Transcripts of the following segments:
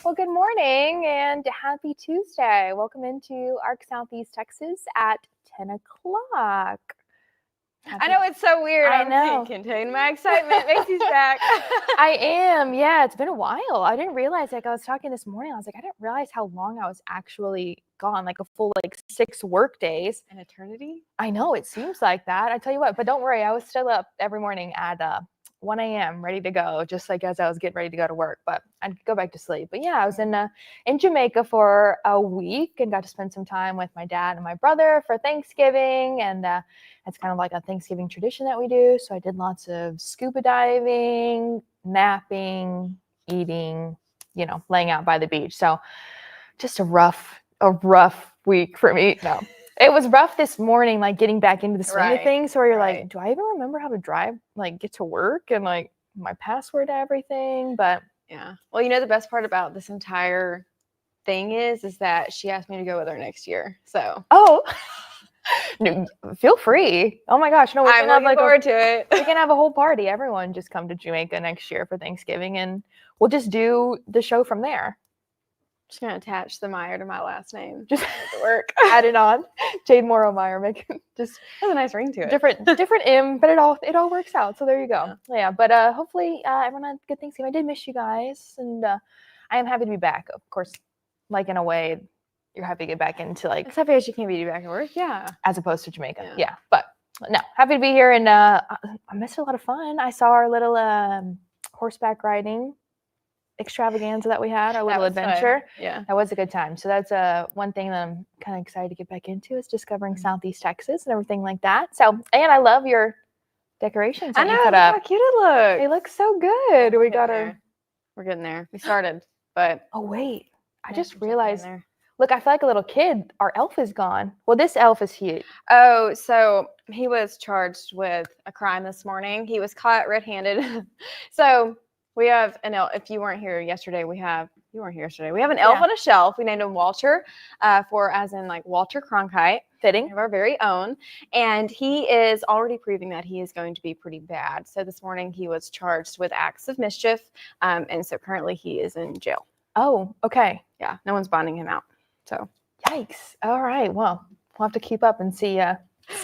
Well, good morning and happy Tuesday. Welcome into ARC Southeast Texas at 10 o'clock. I know, it's so weird. I know. Can't contain my excitement. Macy's back. I am. Yeah, it's been a while. I didn't realize, like, I was talking this morning. I was like, I didn't realize how long I was actually gone, like a full, 6 work days. An eternity? I know, it seems like that. I tell you what, but don't worry. I was still up every morning at 1 a.m. ready to go, just like as I was getting ready to go to work, but I'd go back to sleep. But yeah, I was in Jamaica for a week and got to spend some time with my dad and my brother for Thanksgiving. And it's kind of like a Thanksgiving tradition that we do. So I did lots of scuba diving, napping, eating, laying out by the beach. So just a rough week for me. No. It was rough this morning, like getting back into the swing of things, where you're like, do I even remember how to drive, get to work and my password to everything? But yeah. Well, the best part about this entire thing is that she asked me to go with her next year. So. Oh, no, feel free. Oh my gosh. No, I'm looking forward to it. We can have a whole party. Everyone just come to Jamaica next year for Thanksgiving and we'll just do the show from there. Just gonna attach the Meyer to my last name. Just work. Add it on. Jade Morrow Meyer. Make it just has a nice ring to it. Different M, but it all works out. So there you go. Yeah. But hopefully everyone had a good Thanksgiving. I did miss you guys, and I am happy to be back. Of course, in a way, you're happy to get back into It's happy that you can't be back at work. Yeah. As opposed to Jamaica. Yeah. But no, happy to be here, and I missed a lot of fun. I saw our little horseback riding extravaganza that we had, our little was fun. adventure. Yeah. That was a good time. So that's one thing that I'm kind of excited to get back into is discovering Southeast Texas and everything like that. So, and I love your decorations I that know. you put Look up. how cute it They looks. look so good. We Getting got there. our. We're getting there. We started, but Oh wait, I yeah, just we're getting realized. there. Look, I feel like a little kid. Our elf is gone. Well, this elf is huge. Oh, so he was charged with a crime this morning. He was caught red-handed. So we have an elf. If you weren't here yesterday, you weren't here yesterday. We have an elf Yeah. on a shelf. We named him Walter, as in like Walter Cronkite, Fitting. of our very own. And he is already proving that he is going to be pretty bad. So this morning he was charged with acts of mischief. And so currently he is in jail. Oh, okay. Yeah, no one's bonding him out. So Yikes. All right. Well, we'll have to keep up and see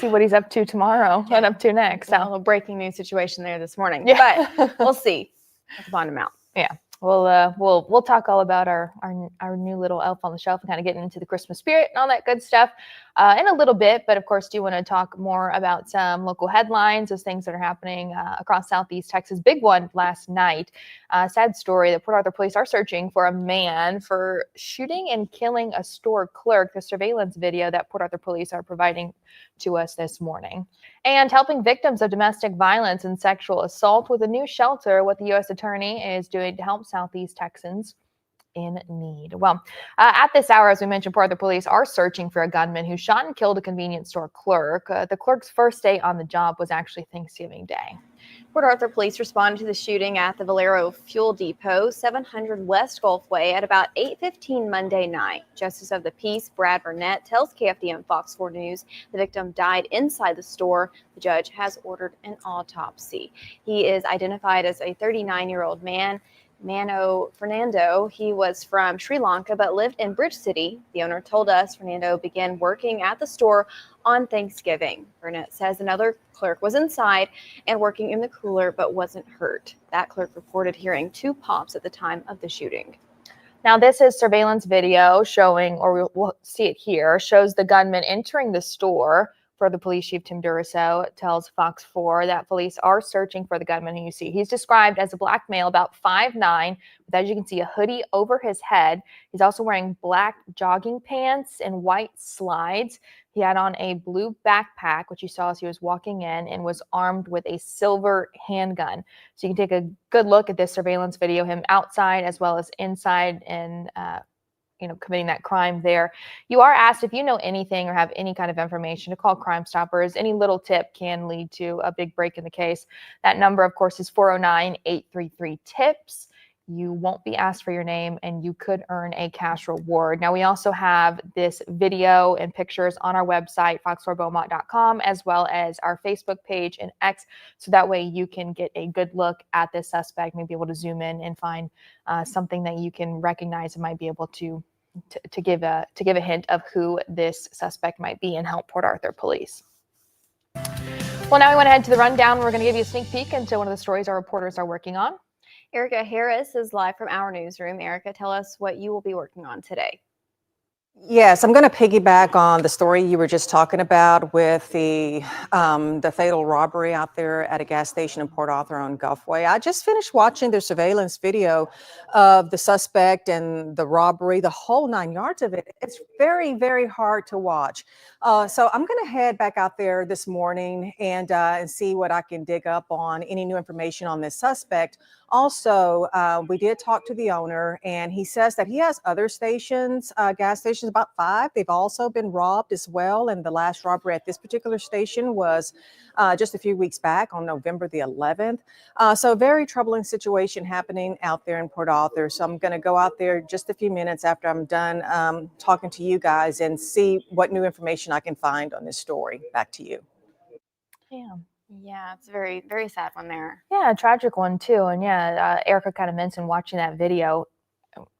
what he's up to tomorrow and up to next. a So little breaking news situation there this morning. yeah. But we'll see. Let's bond him out. Yeah. We'll talk all about our new little elf on the shelf and kind of getting into the Christmas spirit and all that good stuff in a little bit. But of course, do want to talk more about some local headlines, those things that are happening across Southeast Texas. Big one last night. Sad story. The Port Arthur police are searching for a man for shooting and killing a store clerk. The surveillance video that Port Arthur police are providing to us this morning. And helping victims of domestic violence and sexual assault with a new shelter, what the U.S. Attorney is doing to help Southeast Texans in need. Well, at this hour, as we mentioned, Port Arthur police are searching for a gunman who shot and killed a convenience store clerk. The clerk's first day on the job was actually Thanksgiving Day. Port Arthur police responded to the shooting at the Valero Fuel Depot, 700 West Gulfway, at about 8:15 Monday night. Justice of the Peace Brad Burnett tells KFDM Fox 4 News the victim died inside the store. The judge has ordered an autopsy. He is identified as a 39-year-old man, Mano Fernando. He was from Sri Lanka but lived in Bridge City. The owner told us Fernando began working at the store on Thanksgiving. Burnett says another clerk was inside and working in the cooler but wasn't hurt. That clerk reported hearing 2 pops at the time of the shooting. Now, this is surveillance video showing, or we'll see it here, shows the gunman entering the store. For the police chief, Tim Duraso, tells Fox 4 that police are searching for the gunman who you see. He's described as a black male, about 5'9", with, as you can see, a hoodie over his head. He's also wearing black jogging pants and white slides. He had on a blue backpack, which you saw as he was walking in, and was armed with a silver handgun. So you can take a good look at this surveillance video, him outside as well as inside and committing that crime there. You are asked if you know anything or have any kind of information to call Crime Stoppers. Any little tip can lead to a big break in the case. That number, of course, is 409-833-TIPS. You won't be asked for your name and you could earn a cash reward. Now, we also have this video and pictures on our website, fox4beaumont.com, as well as our Facebook page and X. So that way you can get a good look at this suspect, maybe able to zoom in and find something that you can recognize and might be able to give a hint of who this suspect might be and help Port Arthur police. Well, now we want to head to the rundown. We're going to give you a sneak peek into one of the stories our reporters are working on. Erica Harris is live from our newsroom. Erica, tell us what you will be working on today. Yes, I'm going to piggyback on the story you were just talking about with the fatal robbery out there at a gas station in Port Arthur on Gulfway. I just finished watching the surveillance video of the suspect and the robbery, the whole 9 yards of it. It's very, very hard to watch. So I'm going to head back out there this morning and see what I can dig up on any new information on this suspect. Also, we did talk to the owner, and he says that he has other stations, gas stations, about 5. They've also been robbed as well. And the last robbery at this particular station was just a few weeks back on November the 11th. So very troubling situation happening out there in Port Arthur. So I'm going to go out there just a few minutes after I'm done talking to you guys and see what new information I can find on this story. Back to you. Yeah, it's a very, very sad one there. Yeah, a tragic one too. And yeah, Erica kind of mentioned watching that video,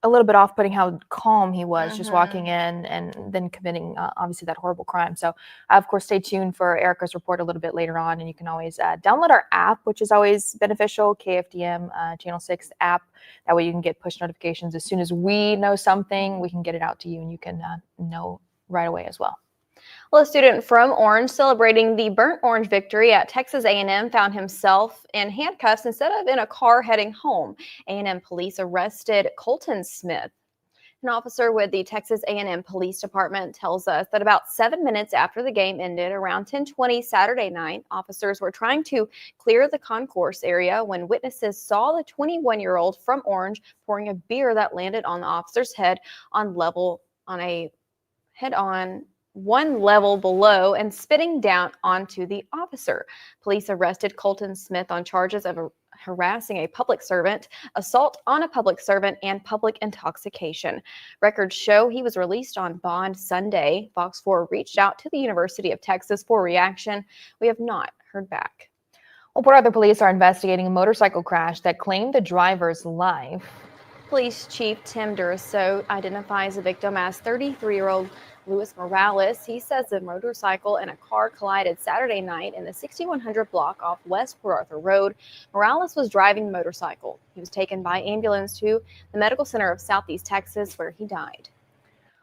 a little bit off-putting how calm he was just walking in and then committing obviously that horrible crime. So of course, stay tuned for Erica's report a little bit later on, and you can always download our app, which is always beneficial, KFDM Channel 6 app. That way you can get push notifications as soon as we know something, we can get it out to you and you can know right away as well. Well, a student from Orange celebrating the burnt orange victory at Texas A&M found himself in handcuffs instead of in a car heading home. A&M police arrested Colton Smith. An officer with the Texas A&M Police Department tells us that about 7 minutes after the game ended, around 10:20 Saturday night, officers were trying to clear the concourse area when witnesses saw the 21-year-old from Orange pouring a beer that landed on the officer's head on a head-on one level below and spitting down onto the officer. Police arrested Colton Smith on charges of harassing a public servant, assault on a public servant, and public intoxication. Records show he was released on bond Sunday. Fox 4 reached out to the University of Texas for reaction. We have not heard back. Well, Port Arthur police are investigating a motorcycle crash that claimed the driver's life. Police Chief Tim Duraso identifies the victim as 33-year-old Luis Morales. He says the motorcycle and a car collided Saturday night in the 6100 block off West Port Arthur Road. Morales was driving the motorcycle. He was taken by ambulance to the Medical Center of Southeast Texas, where he died.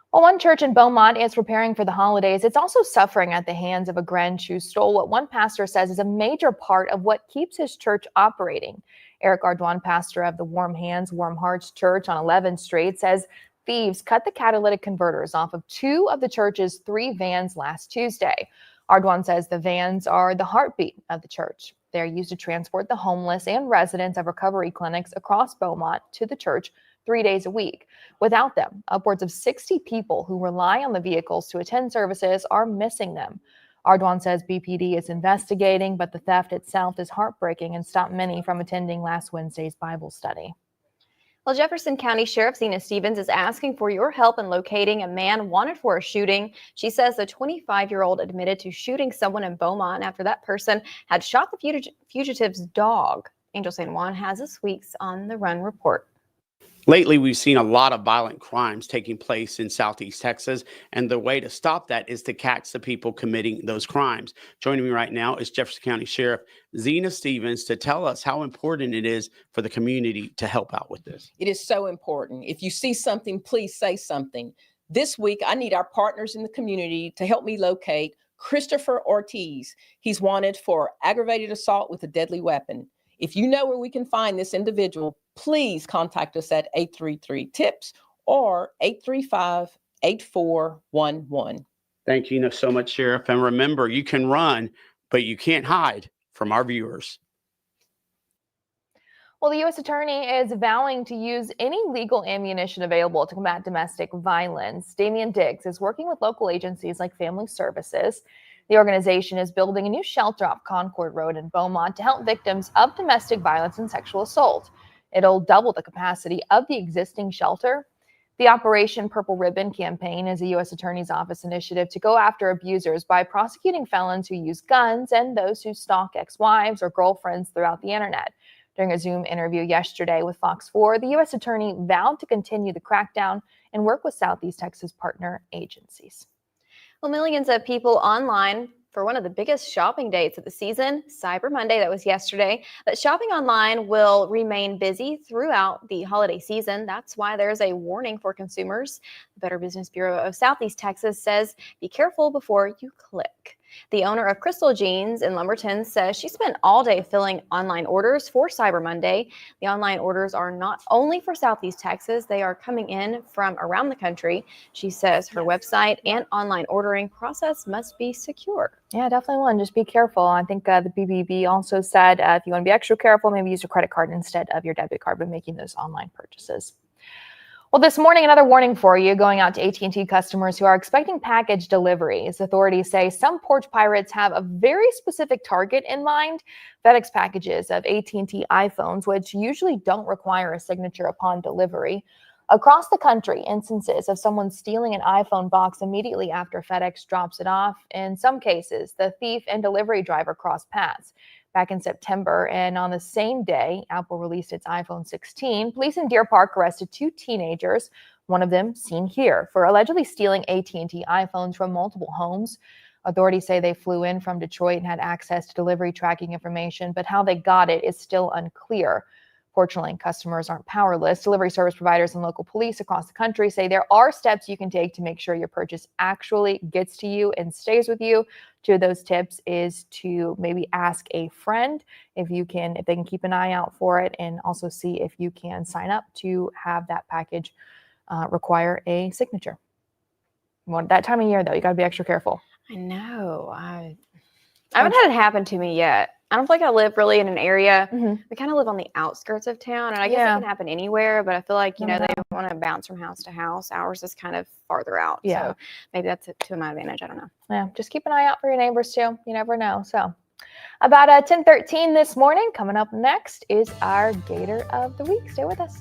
While one church in Beaumont is preparing for the holidays, it's also suffering at the hands of a Grinch who stole what one pastor says is a major part of what keeps his church operating. Eric Ardoin, pastor of the Warm Hands, Warm Hearts Church on 11th Street, says thieves cut the catalytic converters off of 2 of the church's 3 vans last Tuesday. Ardoin says the vans are the heartbeat of the church. They are used to transport the homeless and residents of recovery clinics across Beaumont to the church 3 days a week. Without them, upwards of 60 people who rely on the vehicles to attend services are missing them. Ardoin says BPD is investigating, but the theft itself is heartbreaking and stopped many from attending last Wednesday's Bible study. Well, Jefferson County Sheriff Zena Stevens is asking for your help in locating a man wanted for a shooting. She says the 25-year-old admitted to shooting someone in Beaumont after that person had shot the fugitive's dog. Angel San Juan has this week's On the Run report. Lately, we've seen a lot of violent crimes taking place in Southeast Texas, and the way to stop that is to catch the people committing those crimes. Joining me right now is Jefferson County Sheriff Zena Stevens to tell us how important it is for the community to help out with this. It is so important. If you see something, please say something. This week, I need our partners in the community to help me locate Christopher Ortiz. He's wanted for aggravated assault with a deadly weapon. If you know where we can find this individual, please contact us at 833-TIPS or 835-8411. Thank you so much, Sheriff. And remember, you can run, but you can't hide from our viewers. Well, the U.S. Attorney is vowing to use any legal ammunition available to combat domestic violence. Damian Diggs is working with local agencies like Family Services. The organization is building a new shelter off Concord Road in Beaumont to help victims of domestic violence and sexual assault. It'll double the capacity of the existing shelter. The Operation Purple Ribbon campaign is a U.S. Attorney's Office initiative to go after abusers by prosecuting felons who use guns and those who stalk ex-wives or girlfriends throughout the internet. During a Zoom interview yesterday with Fox 4, the U.S. Attorney vowed to continue the crackdown and work with Southeast Texas partner agencies. Well, millions of people online for one of the biggest shopping dates of the season, Cyber Monday. That was yesterday. But shopping online will remain busy throughout the holiday season. That's why there's a warning for consumers. The Better Business Bureau of Southeast Texas says, be careful before you click. The owner of Crystal Jeans in Lumberton says she spent all day filling online orders for Cyber Monday. The online orders are not only for Southeast Texas, they are coming in from around the country. She says her website and online ordering process must be secure. Yeah, definitely one. Just be careful. I think the BBB also said if you want to be extra careful, maybe use your credit card instead of your debit card when making those online purchases. Well, this morning, another warning for you going out to AT&T customers who are expecting package deliveries. Authorities say some porch pirates have a very specific target in mind. FedEx packages of AT&T iPhones, which usually don't require a signature upon delivery. Across the country, instances of someone stealing an iPhone box immediately after FedEx drops it off. In some cases, the thief and delivery driver cross paths. Back in September, and on the same day Apple released its iPhone 16, police in Deer Park arrested 2 teenagers, one of them seen here, for allegedly stealing AT&T iPhones from multiple homes. Authorities say they flew in from Detroit and had access to delivery tracking information, but how they got it is still unclear. Fortunately, customers aren't powerless. Delivery service providers and local police across the country say there are steps you can take to make sure your purchase actually gets to you and stays with you. Two of those tips is to maybe ask a friend if they can keep an eye out for it, and also see if you can sign up to have that package require a signature. Well, that time of year, though, you got to be extra careful. I know. I haven't had it happen to me yet. I don't feel like I live really in an area. We kind of live on the outskirts of town, and I guess it can happen anywhere, but I feel like, they want to bounce from house to house. Ours is kind of farther out. Yeah. So maybe that's to my advantage. I don't know. Yeah, just keep an eye out for your neighbors too. You never know. So about 10:13 this morning, coming up next is our Gator of the Week. Stay with us.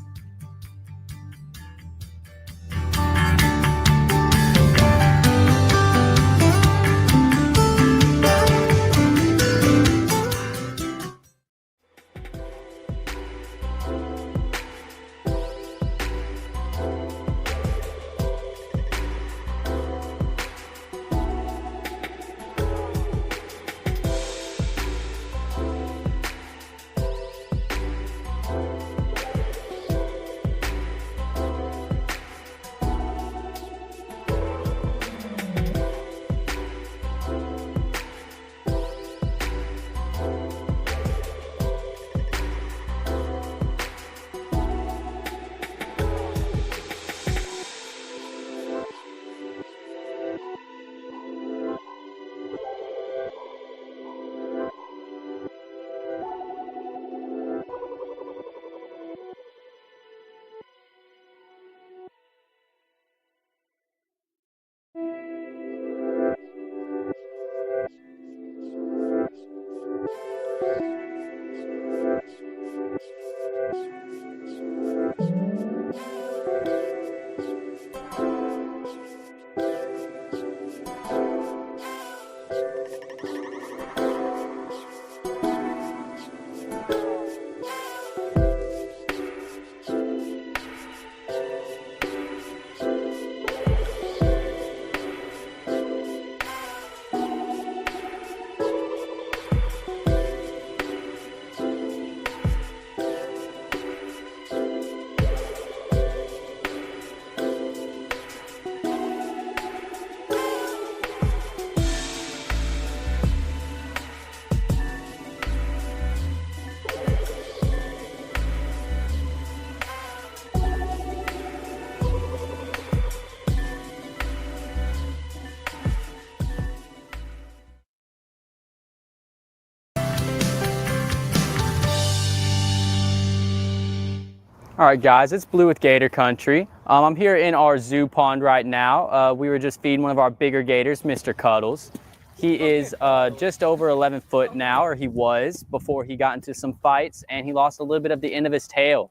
All right, guys, it's Blue with Gator Country. I'm here in our zoo pond right now. We were just feeding one of our bigger gators, Mr. Cuddles. He is just over 11 foot now, or he was, before he got into some fights, and he lost a little bit of the end of his tail.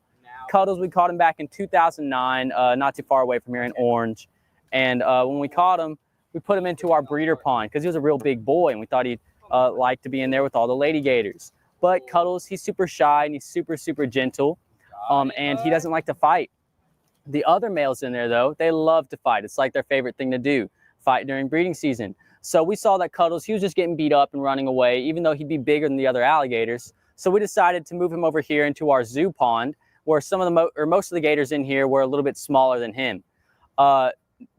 Cuddles, we caught him back in 2009, not too far away from here in Orange. And when we caught him, we put him into our breeder pond because he was a real big boy, and we thought he'd like to be in there with all the lady gators. But Cuddles, he's super shy, and he's super, super gentle. And he doesn't like to fight. The other males in there, though, they love to fight. It's like their favorite thing to do, fight during breeding season. So we saw that Cuddles, he was just getting beat up and running away, even though he'd be bigger than the other alligators. So we decided to move him over here into our zoo pond, where some of the most of the gators in here were a little bit smaller than him.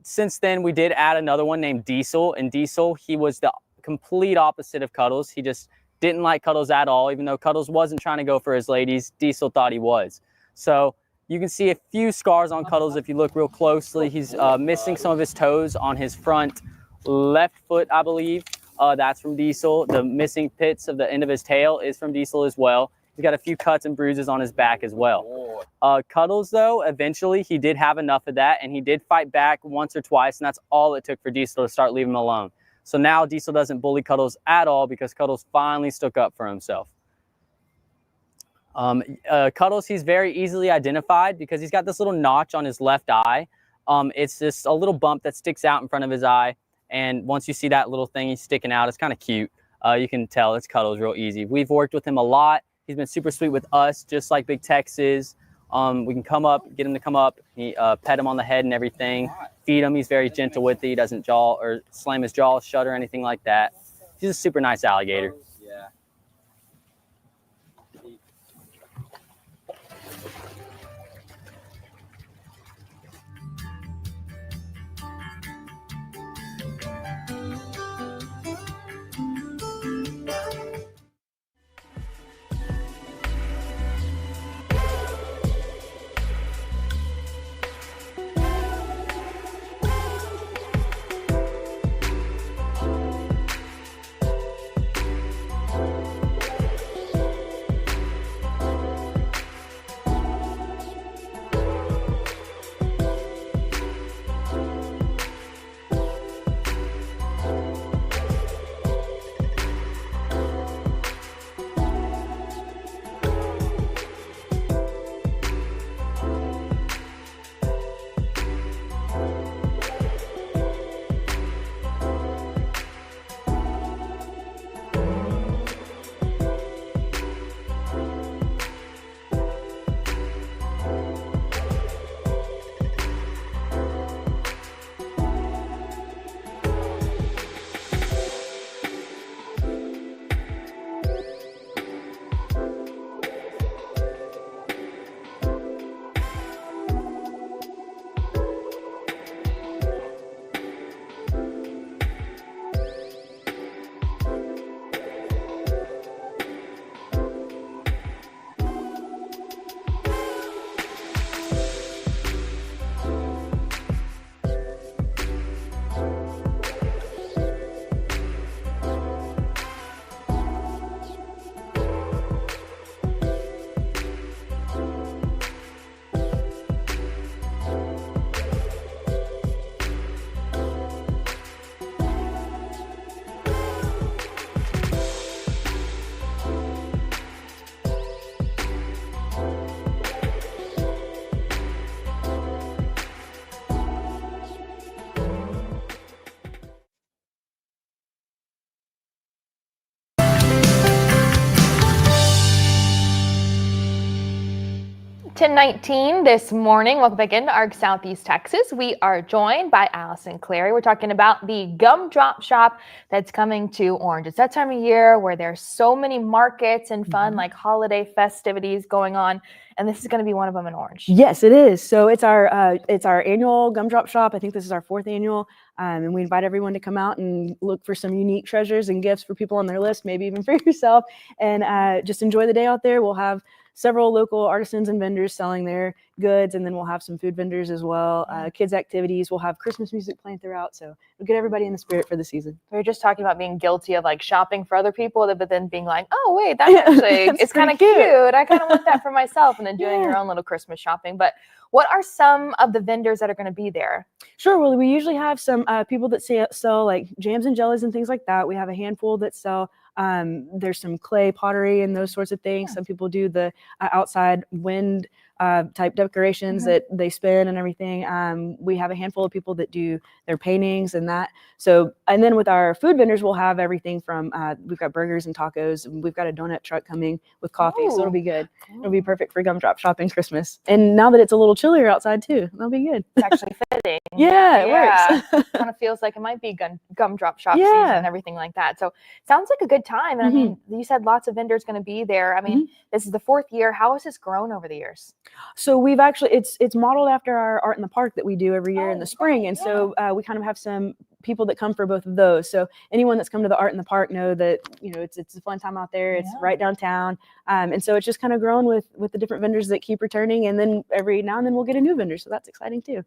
Since then, we did add another one named Diesel, and Diesel, he was the complete opposite of Cuddles. He just didn't like Cuddles at all. Even though Cuddles wasn't trying to go for his ladies, Diesel thought he was. So you can see a few scars on Cuddles if you look real closely. He's missing some of his toes on his front left foot, I believe. That's from Diesel. The missing pits of the end of his tail is from Diesel as well. He's got a few cuts and bruises on his back as well. Cuddles, though, eventually he did have enough of that, and he did fight back once or twice, and that's all it took for Diesel to start leaving him alone. So now Diesel doesn't bully Cuddles at all because Cuddles finally stuck up for himself. Cuddles, he's very easily identified because he's got this little notch on his left eye. It's just a little bump that sticks out in front of his eye. And once you see that little thing he's sticking out, it's kind of cute. You can tell it's Cuddles real easy. We've worked with him a lot. He's been super sweet with us, just like Big Tex is. We can come up, get him to come up, pet him on the head and everything, feed him. He's very gentle with it. He doesn't jaw or slam his jaw shut or anything like that. He's a super nice alligator. 10:19 this morning. Welcome back into ARC Southeast Texas. We are joined by Allison Clary. We're talking about the Gumdrop Shop that's coming to Orange. It's that time of year where there's so many markets and fun, like holiday festivities going on, and this is going to be one of them in Orange. Yes, it is. So it's our annual Gumdrop Shop. I think this is our 4th annual, and we invite everyone to come out and look for some unique treasures and gifts for people on their list, maybe even for yourself, and just enjoy the day out there. We'll have several local artisans and vendors selling their goods, and then we'll have some food vendors as well. Kids activities. We'll have Christmas music playing throughout, so we'll get everybody in the spirit for the season. We were just talking about being guilty of like shopping for other people, but then being like, oh wait, that's actually it's kind of cute. I kind of want that for myself, and then doing your own little Christmas shopping. But what are some of the vendors that are going to be there? Sure. Well, we usually have some people that sell like jams and jellies and things like that. We have a handful that sell. There's some clay pottery and those sorts of things. Some people do the outside wind type decorations that they spin and everything. We have a handful of people that do their paintings and that. So, and then with our food vendors, we'll have everything from, we've got burgers and tacos, and we've got a donut truck coming with coffee. So it'll be good. It'll be perfect for Gumdrop shopping Christmas. And now that it's a little chillier outside too, that'll be good. It's actually fitting. Yeah, it works. Kind of feels like it might be Gumdrop Shop season and everything like that. So sounds like a good time. And I mean, you said lots of vendors going to be there. I mean, this is the 4th year. How has this grown over the years? So we've actually, it's modeled after our Art in the Park that we do every year in the spring. And so we kind of have some people that come for both of those. So anyone that's come to the Art in the Park know that, you know, it's a fun time out there. It's right downtown. And so it's just kind of grown with the different vendors that keep returning. And then every now and then we'll get a new vendor. So that's exciting too.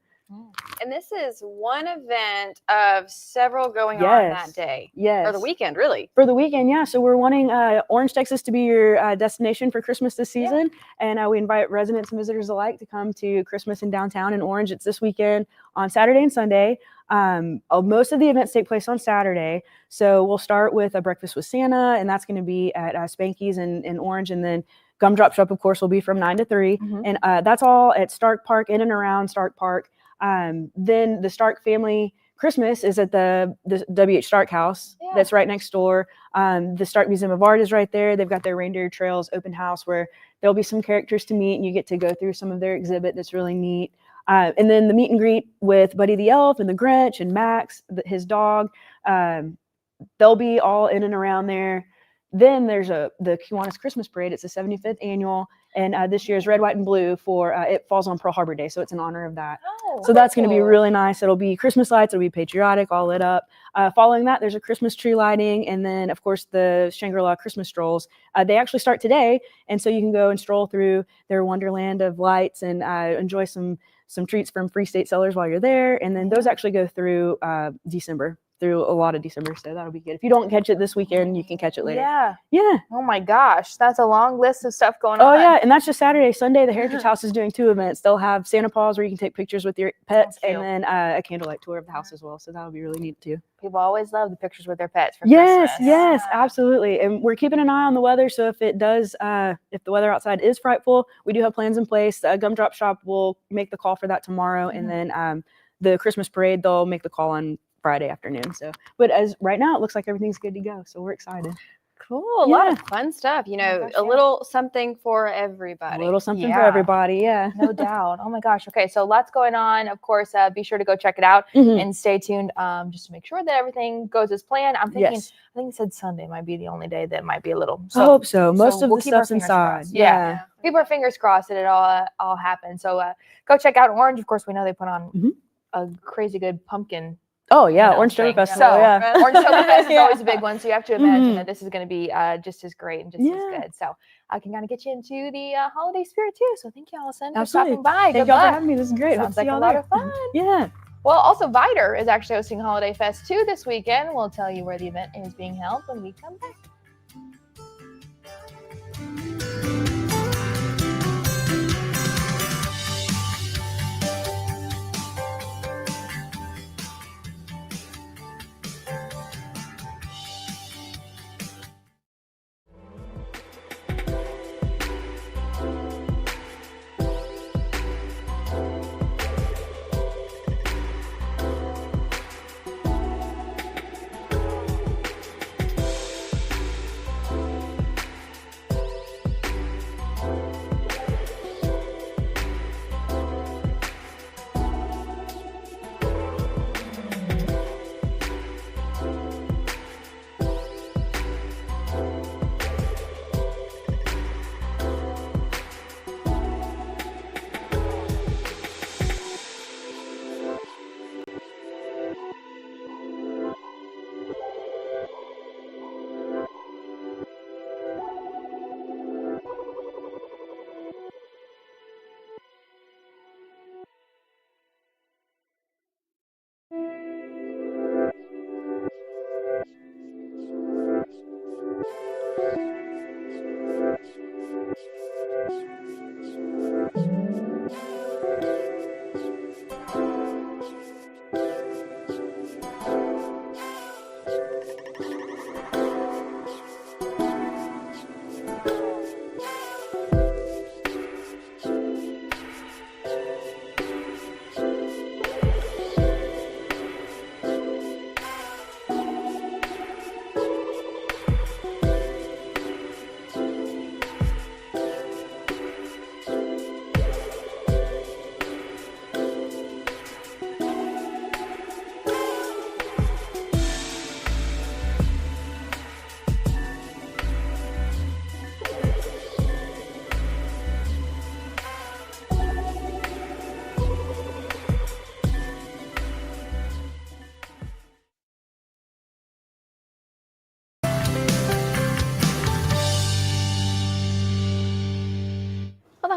And this is one event of several going on that day. Yes. Or the weekend, really. For the weekend, yeah. So we're wanting Orange, Texas to be your destination for Christmas this season. And we invite residents and visitors alike to come to Christmas in downtown in Orange. It's this weekend on Saturday and Sunday. Most of the events take place on Saturday. So we'll start with a breakfast with Santa, and that's going to be at Spanky's in Orange. And then Gumdrop Shop, of course, will be from 9 to 3. And that's all at Stark Park, in and around Stark Park. Then the Stark family Christmas is at the W.H. Stark house that's right next door. The Stark Museum of Art is right there. They've got their Reindeer Trails open house where there'll be some characters to meet, and you get to go through some of their exhibit that's really neat. And then the meet and greet with Buddy the Elf and the Grinch and Max, his dog. They'll be all in and around there. Then there's the Kiwanis Christmas Parade. It's the 75th annual, and this year's red, white, and blue for it falls on Pearl Harbor Day, so it's in honor of that. So that's going to be really nice. It'll be Christmas lights. It'll be patriotic, all lit up. Following that, there's a Christmas tree lighting, and then of course the Shangri-La Christmas strolls. They actually start today, and so you can go and stroll through their wonderland of lights and enjoy some treats from Free State Sellers while you're there. And then those actually go through December. Through a lot of December, so that'll be good. If you don't catch it this weekend, you can catch it later. Yeah. Oh my gosh, that's a long list of stuff going on. Oh yeah, and that's just Saturday. Sunday, the Heritage House is doing 2 events. They'll have Santa Paws where you can take pictures with your pets, and then a candlelight tour of the house as well. So that'll be really neat too. People always love the pictures with their pets for Christmas. Yes, absolutely. And we're keeping an eye on the weather. So if it does, if the weather outside is frightful, we do have plans in place. Gumdrop Shop will make the call for that tomorrow, and then the Christmas parade, they'll make the call on Friday afternoon. So, but as right now, it looks like everything's good to go. So we're excited. Cool. A lot of fun stuff. You know, a little something for everybody. A little something for everybody. Yeah. No doubt. Oh my gosh. Okay. So lots going on. Of course, be sure to go check it out and stay tuned just to make sure that everything goes as planned. I'm thinking, I think it said Sunday might be the only day that might be a little. I hope so. Most of the stuff's inside. Yeah. Keep our fingers crossed that it all happens. So go check out Orange. Of course, we know they put on a crazy good pumpkin. Oh yeah, Orange Toga Festival. So, Orange Toga Fest is always a big one, so you have to imagine that this is going to be just as great and just as good. So I can kind of get you into the holiday spirit too. So thank you, Allison, for stopping by. Thank y'all for having me. This is great. Sounds like a lot of fun. Yeah. Well, also Vider is actually hosting Holiday Fest too this weekend. We'll tell you where the event is being held when we come back.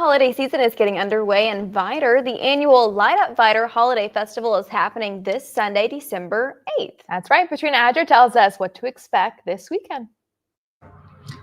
holiday season is getting underway in Vidor. The annual Light Up Vidor Holiday Festival is happening this Sunday, December 8th. That's right. Katrina Adger tells us what to expect this weekend.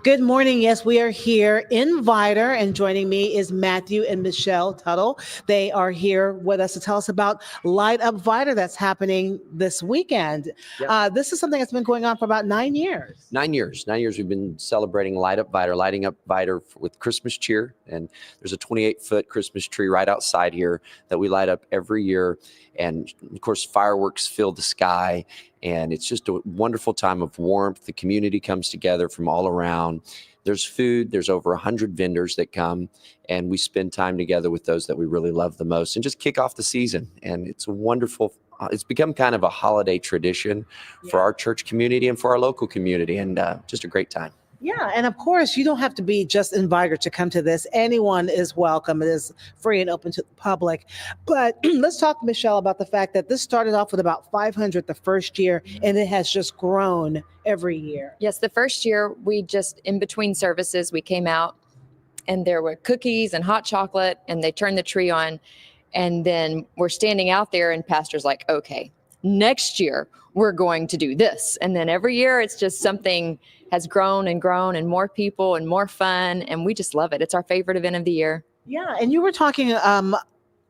Good morning. Yes, we are here in Vidor, and joining me is Matthew and Michelle Tuttle. They are here with us to tell us about Light Up Vidor that's happening this weekend. Yep. This is something that's been going on for about 9 years. 9 years. 9 years we've been celebrating Light Up Vidor, lighting up Vidor with Christmas cheer. And there's a 28-foot Christmas tree right outside here that we light up every year. And of course, fireworks fill the sky. And it's just a wonderful time of warmth. The community comes together from all around. There's food. There's over 100 vendors that come, and we spend time together with those that we really love the most and just kick off the season. And it's a wonderful, it's become kind of a holiday tradition for our church community and for our local community, and just a great time. Yeah, and of course, you don't have to be just in Vidor to come to this. Anyone is welcome. It is free and open to the public. But let's talk, Michelle, about the fact that this started off with about 500 the first year, and it has just grown every year. Yes, the first year we just, in between services, we came out and there were cookies and hot chocolate and they turned the tree on. And then we're standing out there and pastor's like, okay, next year we're going to do this. And then every year it's just something has grown and more people and more fun. And we just love it. It's our favorite event of the year. Yeah, and you were talking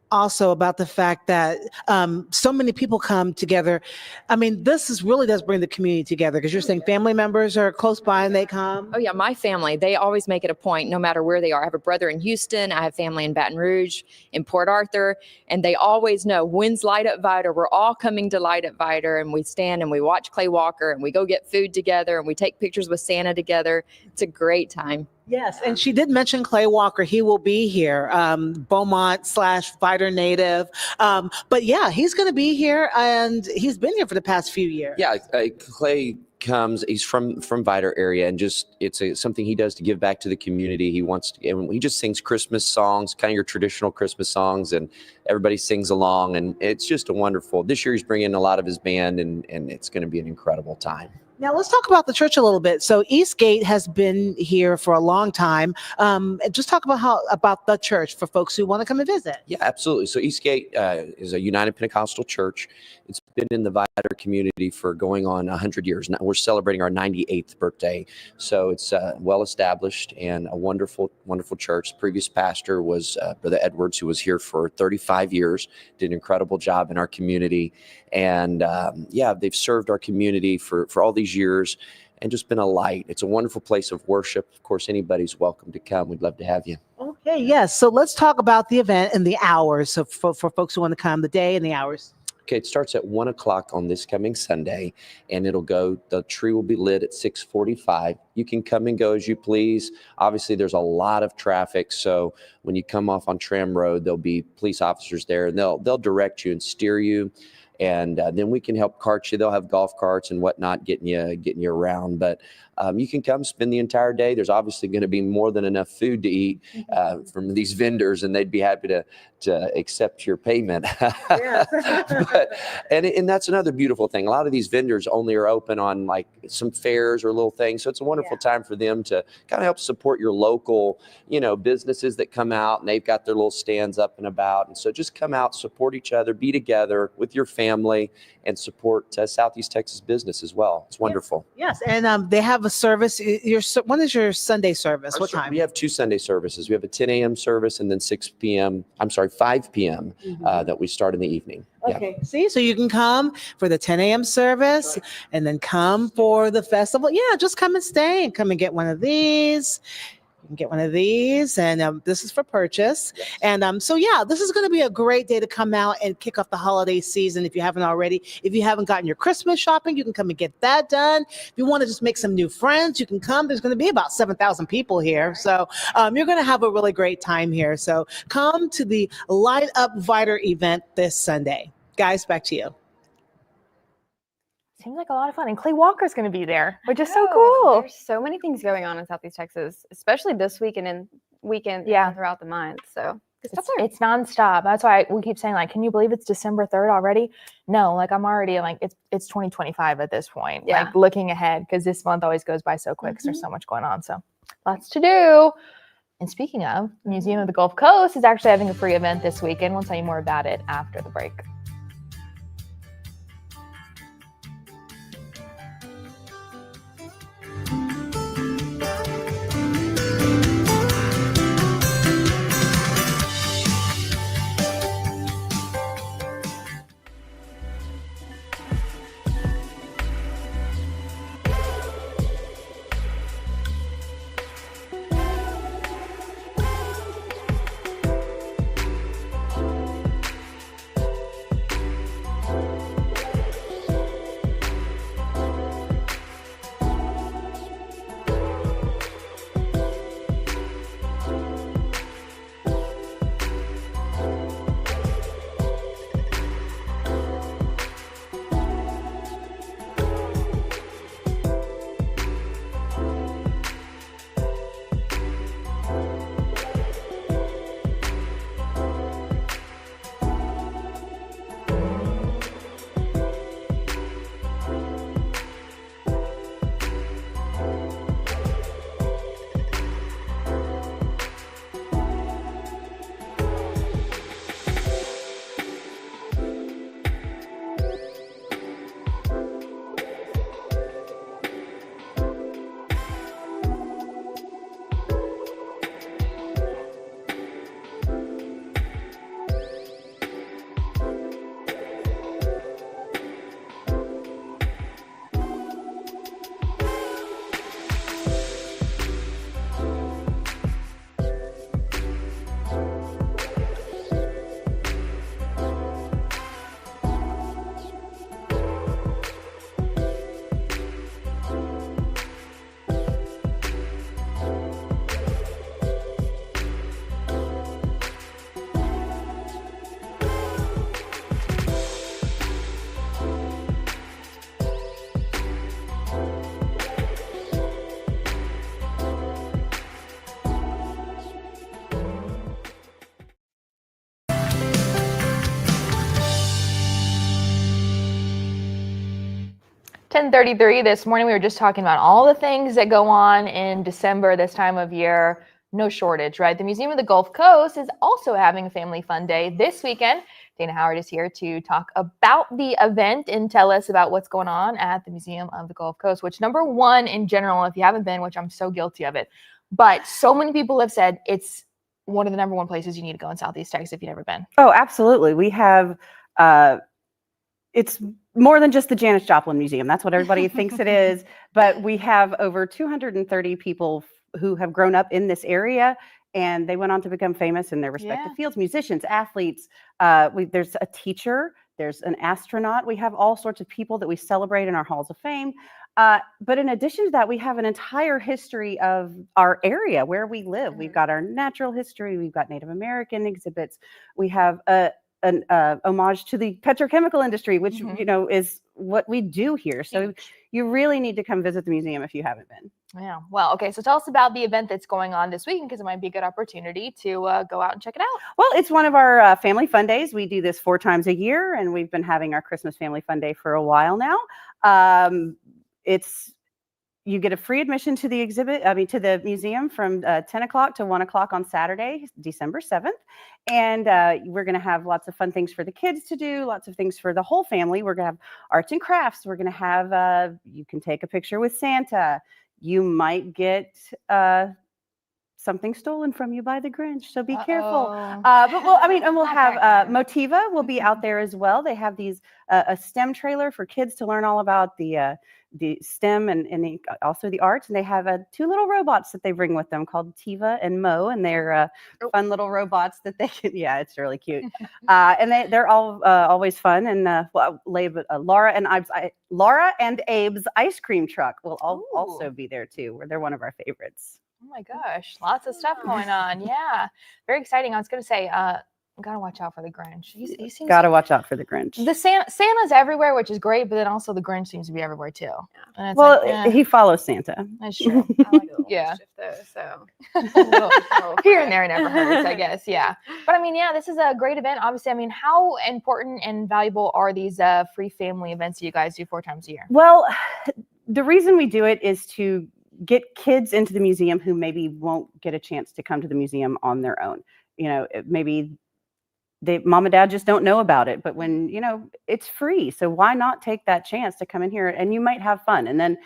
also about the fact that so many people come together. I mean, really does bring the community together, because you're saying family members are close by and they come. Oh yeah, my family, they always make it a point, no matter where they are. I have a brother in Houston, I have family in Baton Rouge, in Port Arthur, and they always know when's Light Up Vidor. We're all coming to Light Up Vidor, and we stand and we watch Clay Walker and we go get food together and we take pictures with Santa together. It's a great time. Yes, and she did mention Clay Walker. He will be here, Beaumont/Vidor native. But yeah, he's going to be here, and he's been here for the past few years. Yeah, Clay comes, he's from Vidor area, and just it's something he does to give back to the community. He wants to, and he just sings Christmas songs, kind of your traditional Christmas songs, and everybody sings along, and it's just a wonderful. This year he's bringing a lot of his band, and it's going to be an incredible time. Now let's talk about the church a little bit. So Eastgate has been here for a long time. Just talk about the church for folks who want to come and visit. Yeah, absolutely. So Eastgate is a United Pentecostal church. It's been in the Vidor community for going on 100 years. Now we're celebrating our 98th birthday. So it's well established and a wonderful, wonderful church. The previous pastor was Brother Edwards, who was here for 35 years, did an incredible job in our community. And yeah, they've served our community for all these years and just been a light. It's a wonderful place of worship. Of course, anybody's welcome to come. We'd love to have you. Okay, yes. So let's talk about the event and the hours. So for folks who want to come, the day and the hours. Okay, it starts at 1 o'clock on this coming Sunday, and the tree will be lit at 6:45. You can come and go as you please. Obviously, there's a lot of traffic, so when you come off on Tram Road, there'll be police officers there, and they'll direct you and steer you. And then we can help cart you. They'll have golf carts and whatnot getting you around. But you can come spend the entire day. There's obviously going to be more than enough food to eat from these vendors, and they'd be happy to accept your payment. And that's another beautiful thing. A lot of these vendors only are open on like some fairs or little things. So it's a wonderful time for them to kind of help support your local, businesses that come out and they've got their little stands up and about. And so just come out, support each other, be together with your family, and support Southeast Texas business as well. It's wonderful. Yes, and they have a service. When is your Sunday service? What time? We have 2 Sunday services. We have a 10 a.m. service and then 5 p.m. That we start in the evening. Okay, see, so you can come for the 10 a.m. service and then come for the festival. Yeah, just come and stay and come and get one of these. You can get one of these, and this is for purchase. Yes. And so, yeah, this is going to be a great day to come out and kick off the holiday season if you haven't already. If you haven't gotten your Christmas shopping, you can come and get that done. If you want to just make some new friends, you can come. There's going to be about 7,000 people here. So you're going to have a really great time here. So come to the Light Up Vidor event this Sunday. Guys, back to you. Seems like a lot of fun. And Clay Walker's going to be there, which is so cool. There's so many things going on in Southeast Texas, especially this weekend and throughout the month. So it's nonstop. That's why we keep saying, like, can you believe it's December 3rd already? No, like I'm already like, it's 2025 at this point. Yeah. Like looking ahead, because this month always goes by so quick because there's so much going on. So lots to do. And speaking of, the Museum of the Gulf Coast is actually having a free event this weekend. We'll tell you more about it after the break. (10:33) this morning. We were just talking about all the things that go on in December this time of year. No shortage, right? The Museum of the Gulf Coast is also having a family fun day this weekend. Dana Howard is here to talk about the event and tell us about what's going on at the Museum of the Gulf Coast, which number one in general, if you haven't been, which I'm so guilty of it, but so many people have said it's one of the number one places you need to go in Southeast Texas if you've never been. Oh, absolutely. We have, it's more than just the Janis Joplin Museum. That's what everybody thinks it is. But we have over 230 people who have grown up in this area, and they went on to become famous in their respective fields, musicians, athletes. There's a teacher, there's an astronaut. We have all sorts of people that we celebrate in our halls of fame. But in addition to that, we have an entire history of our area where we live. We've got our natural history. We've got Native American exhibits. We have an homage to the petrochemical industry, which you know is what we do here. So you really need to come visit the museum if you haven't been. Yeah. Well, okay. So tell us about the event that's going on this weekend, because it might be a good opportunity to go out and check it out. Well, it's one of our family fun days. We do this 4 times a year, and we've been having our Christmas family fun day for a while now. You get a free admission to the to the museum from 10 o'clock to 1 o'clock on Saturday, December 7th. And we're going to have lots of fun things for the kids to do, lots of things for the whole family. We're going to have arts and crafts. We're going to have, you can take a picture with Santa. You might get something stolen from you by the Grinch, so be careful. But we'll have Motiva will be out there as well. They have these a STEM trailer for kids to learn all about the STEM and also the arts. And they have 2 little robots that they bring with them called Tiva and Mo, and they're fun little robots that they can. Yeah, it's really cute. And they're all always fun. And Laura and Abe's ice cream truck will also be there too, where they're one of our favorites. Oh my gosh, lots of stuff going on. Yeah, very exciting. I was going to say, gotta watch out for the Grinch. He seems gotta watch out for the Grinch. The Santa's everywhere, which is great, but then also the Grinch seems to be everywhere too. Yeah. Well, he follows Santa. That's true. I like yeah. So here and there never hurts, I guess. Yeah. But I mean, yeah, this is a great event. Obviously, I mean, how important and valuable are these free family events that you guys do 4 times a year? Well, the reason we do it is to get kids into the museum who maybe won't get a chance to come to the museum on their own. Maybe mom and dad just don't know about it, but when, it's free. So why not take that chance to come in here, and you might have fun. And then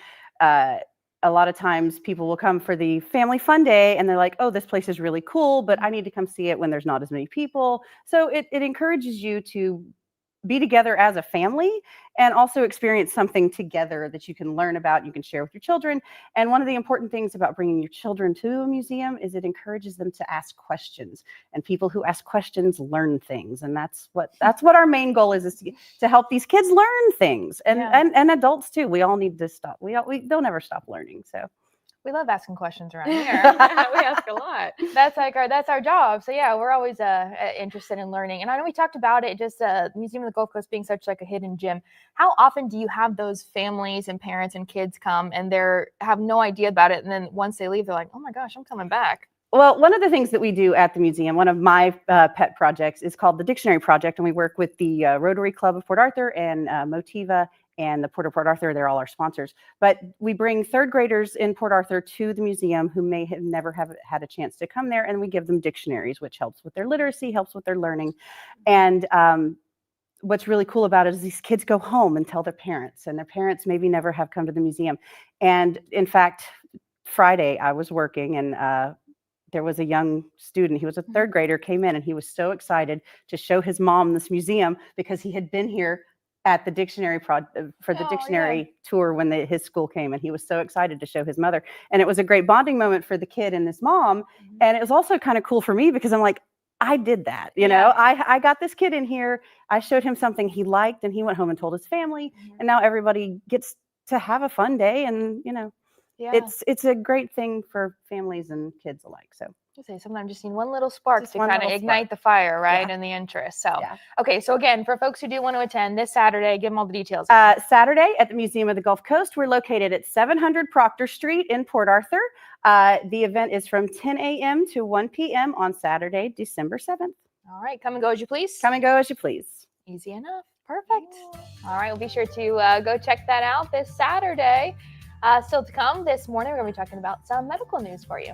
a lot of times people will come for the family fun day and they're like, oh, this place is really cool, but I need to come see it when there's not as many people. So it encourages you to be together as a family and also experience something together that you can learn about, you can share with your children. And one of the important things about bringing your children to a museum is it encourages them to ask questions, and people who ask questions learn things. And that's what our main goal is to help these kids learn things, and adults too. We all need to stop. They'll never stop learning. So we love asking questions around here. We ask a lot. That's our job. So yeah, we're always interested in learning. And I know we talked about it, just Museum of the Gulf Coast being such like a hidden gem. How often do you have those families and parents and kids come and they have no idea about it, and then once they leave, they're like, oh my gosh, I'm coming back? Well, one of the things that we do at the museum, one of my pet projects, is called the Dictionary Project, and we work with the Rotary Club of Port Arthur and Motiva and the Port of Port Arthur. They're all our sponsors. But we bring third graders in Port Arthur to the museum who may have never had a chance to come there, and we give them dictionaries, which helps with their literacy, helps with their learning. And what's really cool about it is these kids go home and tell their parents, and their parents maybe never have come to the museum. And in fact, Friday I was working, and there was a young student, he was a third grader, came in, and he was so excited to show his mom this museum because he had been here at the dictionary for the dictionary tour when his school came, and he was so excited to show his mother. And it was a great bonding moment for the kid and his mom. And it was also kind of cool for me because I'm like, I did that, I got this kid in here, I showed him something he liked, and he went home and told his family, and now everybody gets to have a fun day. And it's a great thing for families and kids alike. So sometimes just need one little spark to kind of ignite the fire, right? And the interest. So, okay. So again, for folks who do want to attend this Saturday, give them all the details. Saturday at the Museum of the Gulf Coast. We're located at 700 Proctor Street in Port Arthur. The event is from 10 a.m. to 1 p.m. on Saturday, December 7th. All right. Come and go as you please. Come and go as you please. Easy enough. Perfect. All right. We'll be sure to go check that out this Saturday. Still to come this morning, we're going to be talking about some medical news for you.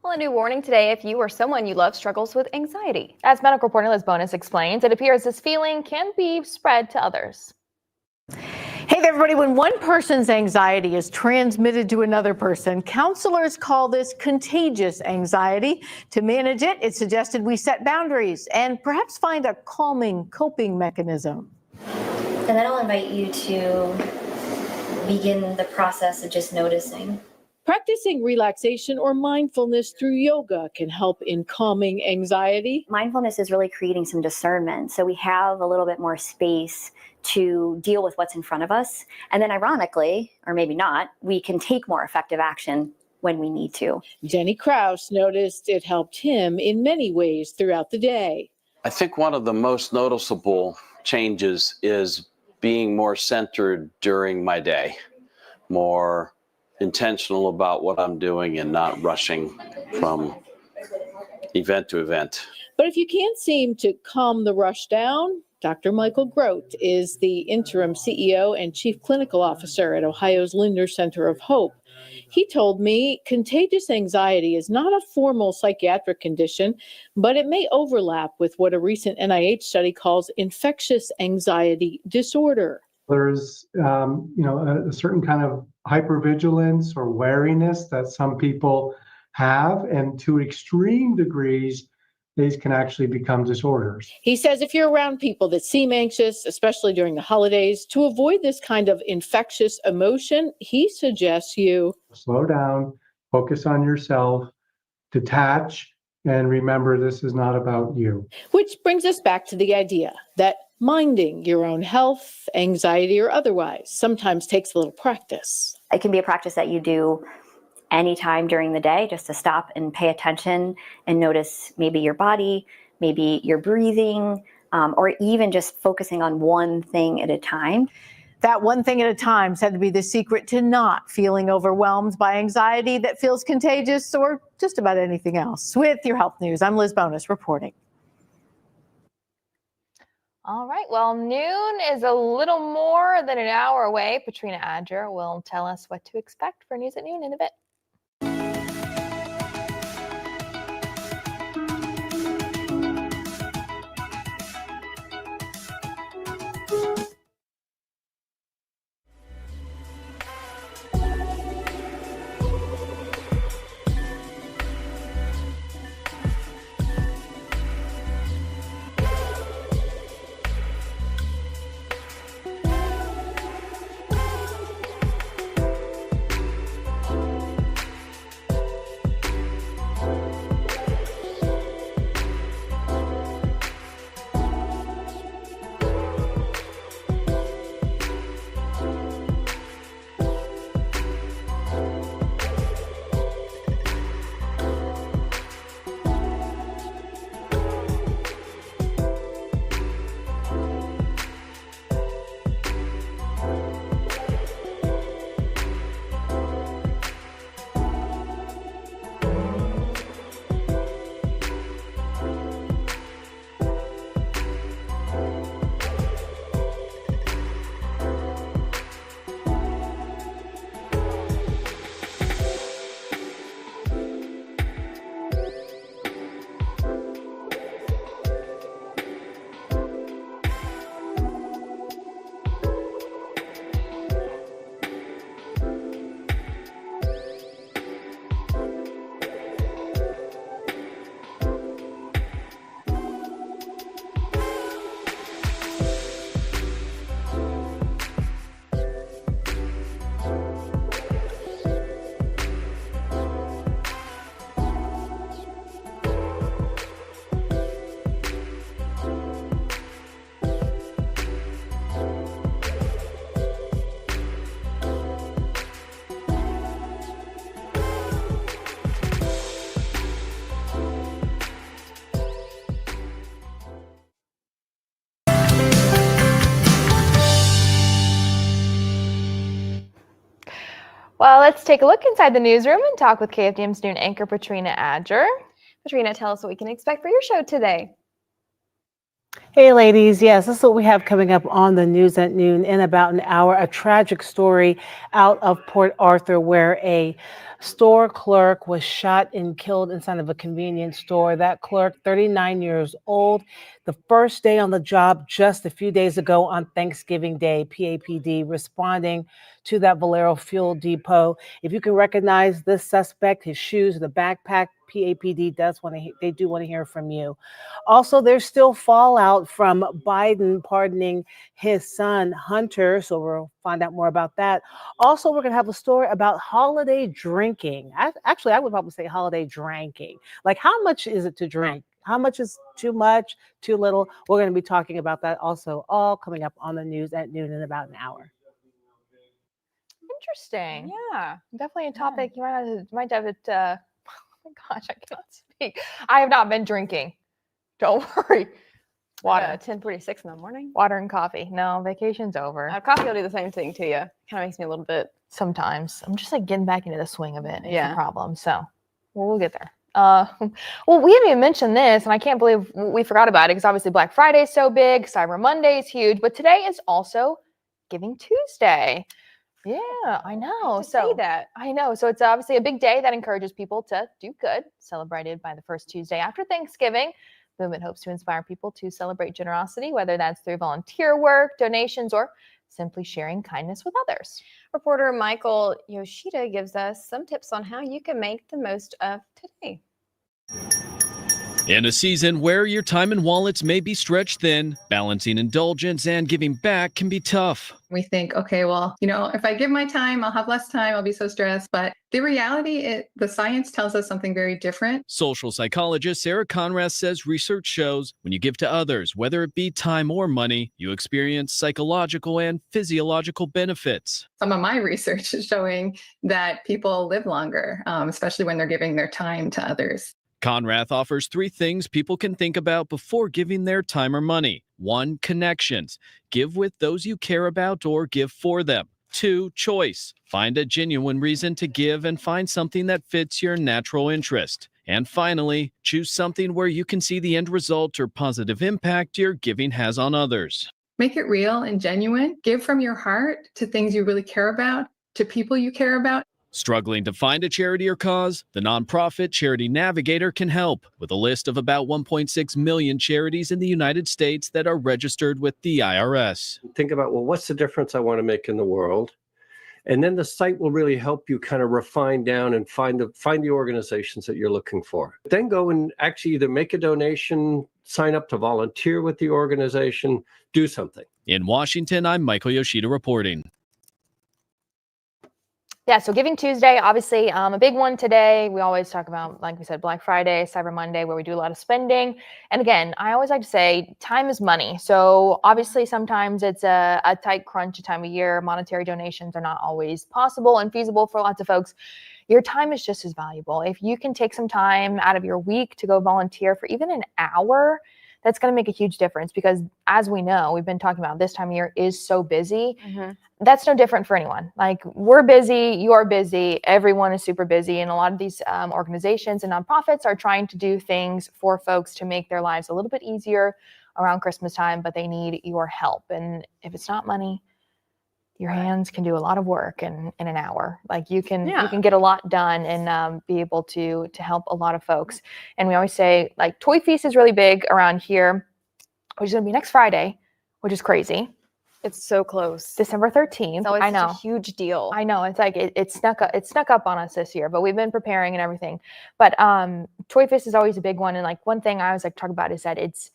Well, a new warning today if you or someone you love struggles with anxiety. As medical reporter Liz Bonus explains, it appears this feeling can be spread to others. Hey there, everybody. When one person's anxiety is transmitted to another person, counselors call this contagious anxiety. To manage it, it's suggested we set boundaries and perhaps find a calming coping mechanism. And then I'll invite you to begin the process of just noticing. Practicing relaxation or mindfulness through yoga can help in calming anxiety. Mindfulness is really creating some discernment, so we have a little bit more space to deal with what's in front of us. And then ironically, or maybe not, we can take more effective action when we need to. Denny Krause noticed it helped him in many ways throughout the day. I think one of the most noticeable changes is being more centered during my day, more intentional about what I'm doing and not rushing from event to event. But if you can't seem to calm the rush down, Dr. Michael Grote is the interim CEO and Chief Clinical Officer at Ohio's Lindner Center of Hope. He told me contagious anxiety is not a formal psychiatric condition, but it may overlap with what a recent NIH study calls infectious anxiety disorder. There's, a certain kind of hypervigilance or wariness that some people have, and to extreme degrees, these can actually become disorders. He says if you're around people that seem anxious, especially during the holidays, to avoid this kind of infectious emotion, he suggests you slow down, focus on yourself, detach, and remember this is not about you. Which brings us back to the idea that minding your own health, anxiety or otherwise, sometimes takes a little practice. It can be a practice that you do anytime during the day, just to stop and pay attention and notice maybe your body, maybe your breathing, or even just focusing on one thing at a time. That one thing at a time said to be the secret to not feeling overwhelmed by anxiety that feels contagious or just about anything else. With your health news, I'm Liz Bonus reporting. All right, well, noon is a little more than an hour away. Patrina Adger will tell us what to expect for News at Noon in a bit. Well, let's take a look inside the newsroom and talk with KFDM's noon anchor, Patrina Adger. Patrina, tell us what we can expect for your show today. Hey, ladies. Yes, this is what we have coming up on the news at noon in about an hour. A tragic story out of Port Arthur where a store clerk was shot and killed inside of a convenience store. That clerk, 39 years old, the first day on the job just a few days ago on Thanksgiving Day, PAPD responding to that Valero fuel depot. If you can recognize this suspect, his shoes, the backpack, PAPD they do want to hear from you. Also, there's still fallout from Biden pardoning his son, Hunter. So we'll find out more about that. Also, we're going to have a story about holiday drinking. Actually, I would probably say holiday drinking. Like, how much is it to drink? How much is too much, too little? We're going to be talking about that also, all coming up on the news at noon in about an hour. Interesting. Yeah. Definitely a topic you might have it. Oh my gosh, I cannot speak. I have not been drinking. Don't worry. Water. 10:46 in the morning. Water and coffee. No, vacation's over. Coffee will do the same thing to you. Kind of makes me a little bit. Sometimes I'm just like getting back into the swing of it. It's Yeah. a problem. So we'll get there. Well, we haven't even mentioned this, and I can't believe we forgot about it because obviously Black Friday is so big, Cyber Monday is huge, but today is also Giving Tuesday. Yeah, I know. Say that. I know. So it's obviously a big day that encourages people to do good, celebrated by the first Tuesday after Thanksgiving. The movement hopes to inspire people to celebrate generosity, whether that's through volunteer work, donations, or simply sharing kindness with others. Reporter Michael Yoshida gives us some tips on how you can make the most of today. In a season where your time and wallets may be stretched thin, balancing indulgence and giving back can be tough. We think, okay, well, if I give my time, I'll have less time, I'll be so stressed. But the reality, the science tells us something very different. Social psychologist Sarah Conrath says research shows when you give to others, whether it be time or money, you experience psychological and physiological benefits. Some of my research is showing that people live longer, especially when they're giving their time to others. Conrath offers 3 things people can think about before giving their time or money. 1, connections. Give with those you care about or give for them. 2, choice. Find a genuine reason to give and find something that fits your natural interest. And finally, choose something where you can see the end result or positive impact your giving has on others. Make it real and genuine. Give from your heart to things you really care about, to people you care about. Struggling to find a charity or cause? The nonprofit Charity Navigator can help with a list of about 1.6 million charities in the United States that are registered with the IRS. Think about, well, what's the difference I want to make in the world? And then the site will really help you kind of refine down and find the organizations that you're looking for. Then go and actually either make a donation, sign up to volunteer with the organization, do something. In Washington, I'm Michael Yoshida reporting. Yeah, so Giving Tuesday, obviously a big one today. We always talk about, like we said, Black Friday, Cyber Monday, where we do a lot of spending. And again, I always like to say time is money. So obviously sometimes it's a tight crunch time of year. Monetary donations are not always possible and feasible for lots of folks. Your time is just as valuable. If you can take some time out of your week to go volunteer for even an hour, that's going to make a huge difference because as we know, we've been talking about this time of year is so busy. That's no different for anyone. Like we're busy, you're busy, everyone is super busy. And a lot of these organizations and nonprofits are trying to do things for folks to make their lives a little bit easier around Christmas time, but they need your help. And if it's not money, your hands can do a lot of work in an hour. Like you can get a lot done and be able to help a lot of folks. And we always say like Toy Feast is really big around here, which is going to be next Friday, which is crazy. It's so close. December 13th. It's always I know. such a huge deal. I know. It's like it snuck up on us this year, but we've been preparing and everything. But Toy Fest is always a big one. And like one thing I always like to talk about is that it's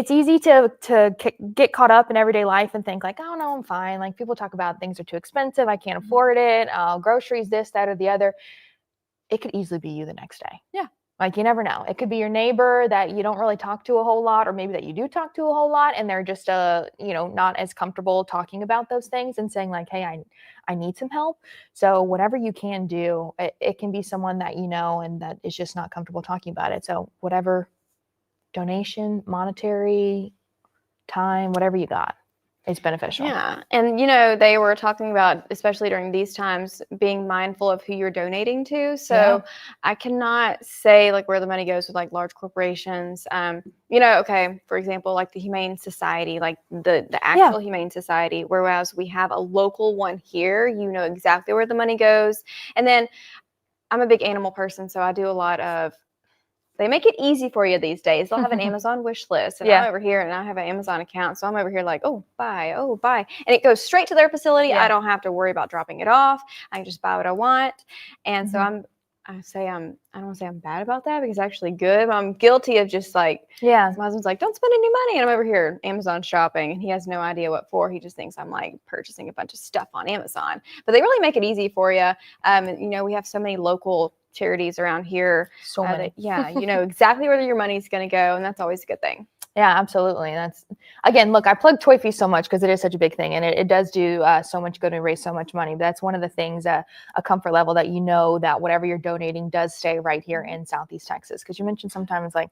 easy to get caught up in everyday life and think like, oh no, I'm fine. Like people talk about things are too expensive. I can't afford it. Groceries, this, that, or the other. It could easily be you the next day. Yeah. Like you never know. It could be your neighbor that you don't really talk to a whole lot, or maybe that you do talk to a whole lot and they're just not as comfortable talking about those things and saying like, hey, I need some help. So whatever you can do, it can be someone that you know and that is just not comfortable talking about it. So whatever donation, monetary, time, whatever you got. It's beneficial. Yeah. And, they were talking about, especially during these times, being mindful of who you're donating to. So I cannot say like where the money goes with like large corporations. Okay, for example, like the Humane Society, like the actual Humane Society, whereas we have a local one here, you know exactly where the money goes. And then I'm a big animal person, so I do a lot of, they make it easy for you these days. They'll have an Amazon wish list, and I'm over here, and I have an Amazon account, so I'm over here like, oh, buy, and it goes straight to their facility. I don't have to worry about dropping it off. I can just buy what I want, and so I don't want to say I'm bad about that because it's actually good. But I'm guilty of just like, my husband's like, don't spend any money, and I'm over here Amazon shopping, and he has no idea what for. He just thinks I'm like purchasing a bunch of stuff on Amazon, but they really make it easy for you. We have so many local charities around here. So many. You know exactly where your money's going to go, and that's always a good thing. Yeah, absolutely. That's, again, look, I plug Toy Feast so much because it is such a big thing, and it does do so much good and raise so much money. But that's one of the things, a comfort level that that whatever you're donating does stay right here in Southeast Texas. Because you mentioned sometimes like,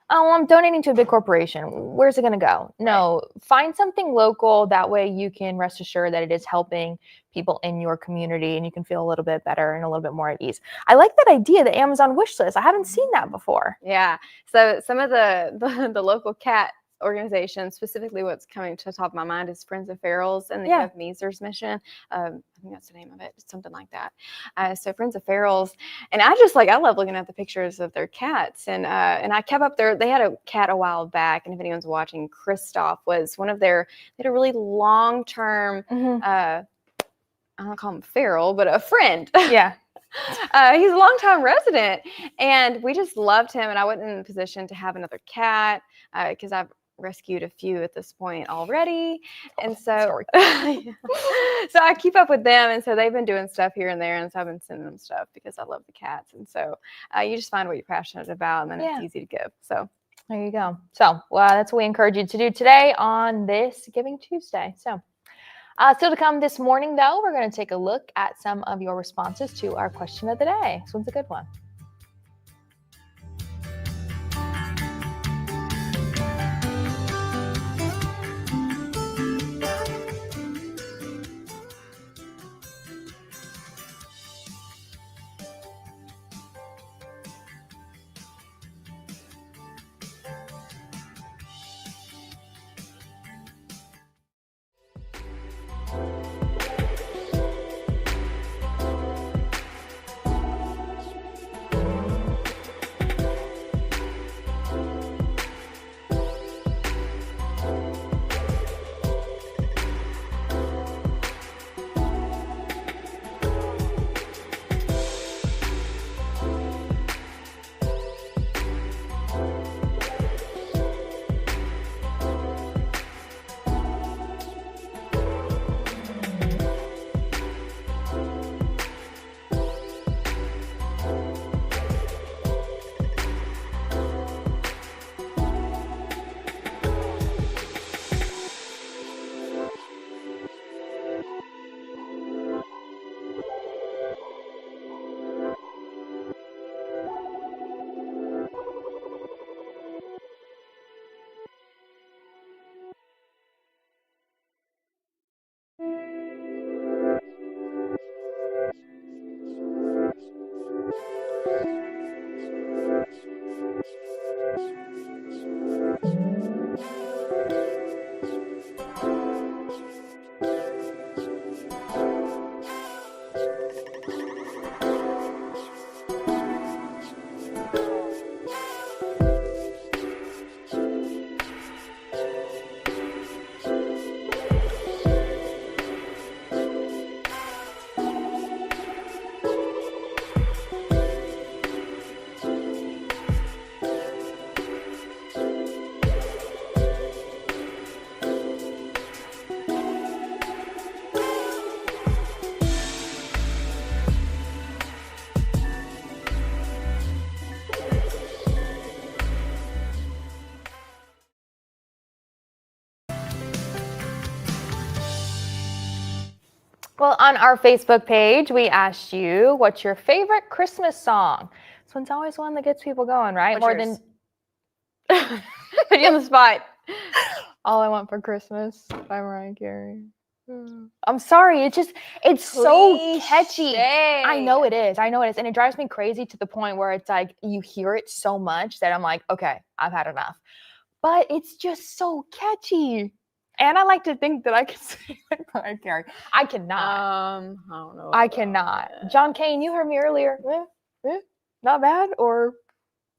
oh, I'm donating to a big corporation. Where's it going to go? No, find something local. That way you can rest assured that it is helping people in your community and you can feel a little bit better and a little bit more at ease. I like that idea, the Amazon wish list. I haven't seen that before. Yeah. So some of the local cat organizations, specifically what's coming to the top of my mind is Friends of Ferals and the Jeff Meeser's mission. I think that's the name of it. It's something like that. So Friends of Ferals, and I love looking at the pictures of their cats. And I kept up they had a cat a while back, and if anyone's watching, Kristoff was one of they had a really long-term, I don't call him feral, but a friend. Yeah. He's a longtime resident, and we just loved him. And I wasn't in a position to have another cat because I've rescued a few at this point already. And so, so I keep up with them. And so they've been doing stuff here and there. And so I've been sending them stuff because I love the cats. And so you just find what you're passionate about, and then it's easy to give. So there you go. So that's what we encourage you to do today on this Giving Tuesday. So still to come this morning, though, we're going to take a look at some of your responses to our question of the day. This one's a good one. Well, on our Facebook page, we asked you, what's your favorite Christmas song? This one's always one that gets people going, right? What's yours? Put you on the spot. All I Want for Christmas by Mariah Carey. I'm sorry, it's so catchy. I know it is. And it drives me crazy to the point where it's like you hear it so much that I'm like, okay, I've had enough. But it's just so catchy. And I like to think that I can sing like Mariah Carey. I cannot. I don't know. I cannot. John Kane, you heard me earlier. Not bad? Or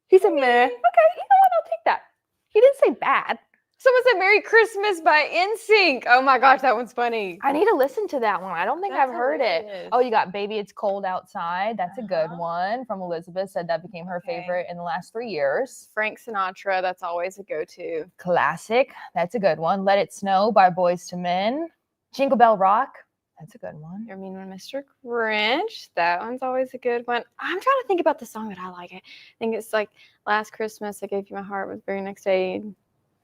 he said meh. Okay, you know what? I'll take that. He didn't say bad. Someone said Merry Christmas by NSYNC. Oh my gosh, that one's funny. I need to listen to that one. I don't think That's I've heard it. hilarious. Oh, you got Baby It's Cold Outside. That's a good one from Elizabeth. Said that became her favorite in the last 3 years. Frank Sinatra, that's always a go-to. Classic. That's a good one. Let It Snow by Boyz II Men. Jingle Bell Rock. That's a good one. I mean, Mr. Grinch, that one's always a good one. I'm trying to think about the song that I like. I think it's like Last Christmas I Gave You My Heart, but the very next day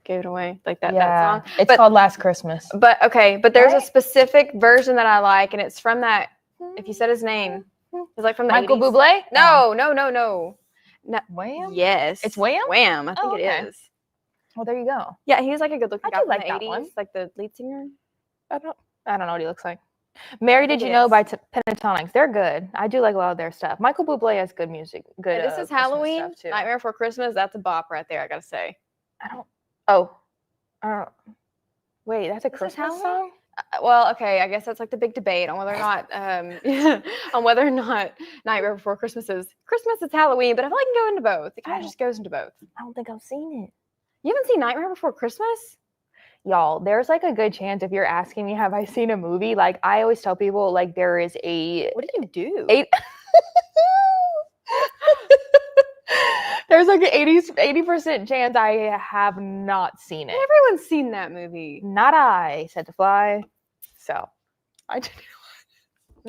gave it away. Like that song. It's called Last Christmas. But there's a specific version that I like, and it's from that. If you said his name, it's like from the Michael 80s. Bublé? No. Wham? Yes, It's Wham? Wham. I think it okay. is. Well, there you go. Yeah, he's like a good-looking I guy do from like the that 80s, one. like the lead singer. I don't know what he looks like. Mary Did think You it Know is. by Pentatonics. They're good. I do like a lot of their stuff. Michael Bublé has good music. Good. Yeah, this is Christmas Halloween. stuff, too. Nightmare Before Christmas. That's a bop right there. I gotta say. Wait, that's a This is Christmas Halloween? song? Well, okay. I guess that's like the big debate on whether or not Nightmare Before Christmas is Christmas. It's Halloween, but I feel like it can go into both. It kind of just goes into both. I don't think I've seen it. You haven't seen Nightmare Before Christmas? Y'all, there's like a good chance if you're asking me, have I seen a movie? Like I always tell people, like there is a What do you do? There's like an 80% chance I have not seen it. Everyone's seen that movie. Not I, said to fly. So I do.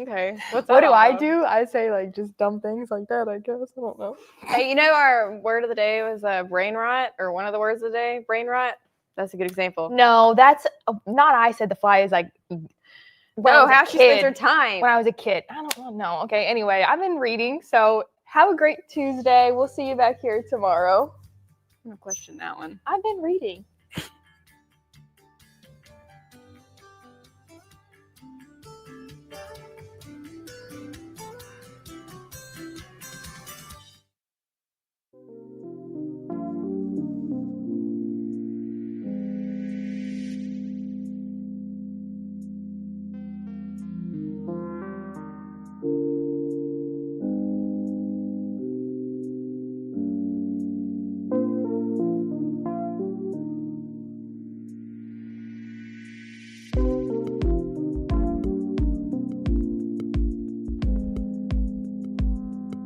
Okay. What do I do? I say like just dumb things like that, I guess. I don't know. Hey, you know our word of the day was brain rot, or one of the words of the day, brain rot. That's a good example. No, that's not I said the fly is like No, how she spends her time. When I was a kid. I don't know. Okay, anyway, I've been reading, so have a great Tuesday. We'll see you back here tomorrow. I'm gonna question that one. I've been reading.